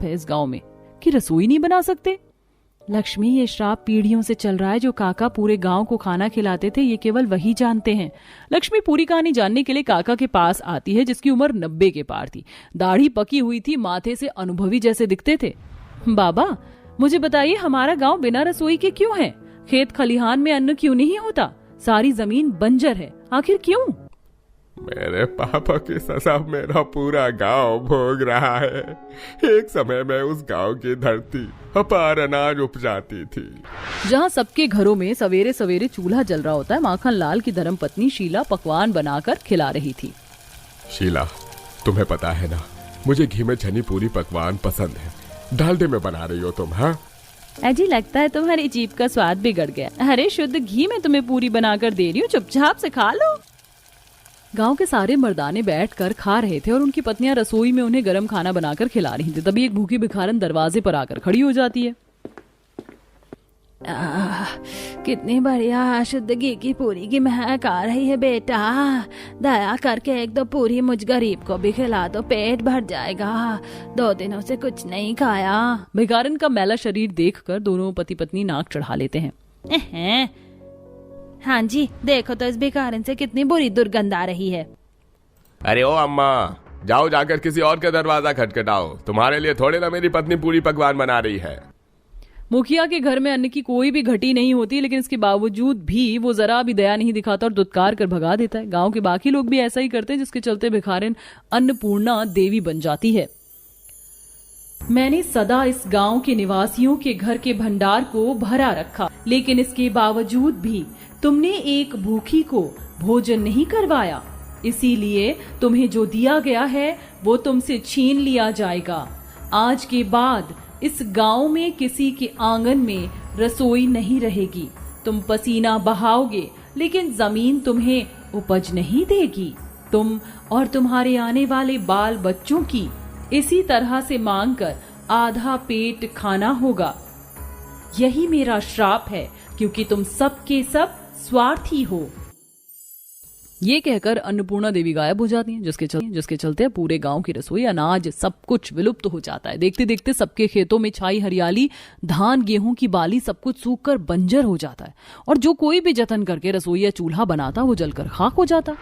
है इस गांव में कि रसोई नहीं बना सकते। लक्ष्मी, ये श्राप पीढ़ियों से चल रहा है। जो काका पूरे गांव को खाना खिलाते थे ये केवल वही जानते हैं। लक्ष्मी पूरी कहानी जानने के लिए काका के पास आती है, जिसकी उम्र 90 के पार थी। दाढ़ी पकी हुई थी, माथे से अनुभवी जैसे दिखते थे। बाबा, मुझे बताइए, हमारा गांव बिना रसोई के क्यों है? खेत खलिहान में अन्न क्यों नहीं होता? सारी जमीन बंजर है, आखिर क्यों? मेरे पापा की सजा मेरा पूरा गांव भोग रहा है। एक समय में उस गांव की धरती अपार अनाज उपजाती थी। जहाँ सबके घरों में सवेरे सवेरे चूल्हा जल रहा होता है, माखन लाल की धर्मपत्नी शीला पकवान बनाकर खिला रही थी। शीला, तुम्हें पता है ना, मुझे घी में छनी पूरी पकवान पसंद है। डालडे में बना रही हो तुम? हाँ अजी, लगता है तुम्हारी जीभ का स्वाद बिगड़ गया। अरे शुद्ध घी में तुम्हें पूरी बनाकर दे रही हूँ, चुपचाप से खा लो। गांव के सारे मर्दाने बैठकर खा रहे थे और उनकी पत्नियां रसोई में उन्हें गर्म खाना बनाकर खिला रही थी। तभी एक भूखी भिखारन दरवाजे पर आकर खड़ी हो जाती है। कितनी बढ़िया शुद्ध घी की पूरी की महक आ रही है बेटा। दया करके एक दो पूरी मुझ गरीब को भी खिला दो, पेट भर जाएगा। 2 दिनों से कुछ नहीं खाया। भिखारन का मैला शरीर देखकर दोनों पति पत्नी नाक चढ़ा लेते हैं। हाँ जी, देखो तो इस भिखारन से कितनी बुरी दुर्गंध आ रही है। अरे ओ अम्मा, जाओ जाकर किसी और का दरवाजा खटखटाओ। तुम्हारे लिए थोड़े ना मेरी पत्नी पूरी पकवान बना रही है। मुखिया के घर में अन्न की कोई भी घटी नहीं होती, लेकिन इसके बावजूद भी वो जरा भी दया नहीं दिखाता और दुत्कार कर भगा देता है। गांव के बाकी लोग भी ऐसा ही करते हैं, जिसके चलते भिखारिन अन्नपूर्णा देवी बन जाती है। मैंने सदा इस गांव के निवासियों के घर के भंडार को भरा रखा, लेकिन इसके बावजूद भी तुमने एक भूखी को भोजन नहीं करवाया। इसीलिए तुम्हें जो दिया गया है वो तुमसे छीन लिया जाएगा। आज के बाद इस गांव में किसी के आंगन में रसोई नहीं रहेगी। तुम पसीना बहाओगे, लेकिन जमीन तुम्हें उपज नहीं देगी। तुम और तुम्हारे आने वाले बाल बच्चों की इसी तरह से मांगकर आधा पेट खाना होगा। यही मेरा श्राप है, क्योंकि तुम सब के सब स्वार्थी हो। ये कहकर अन्नपूर्णा देवी गायब हो जाती हैं, जिसके चलते पूरे गांव की रसोई, अनाज, सब कुछ विलुप्त हो जाता है। देखते देखते सबके खेतों में छाई हरियाली, धान गेहूं की बाली, सब कुछ सूखकर बंजर हो जाता है। और जो कोई भी जतन करके रसोई या चूल्हा बनाता वो जलकर खाक हो जाता।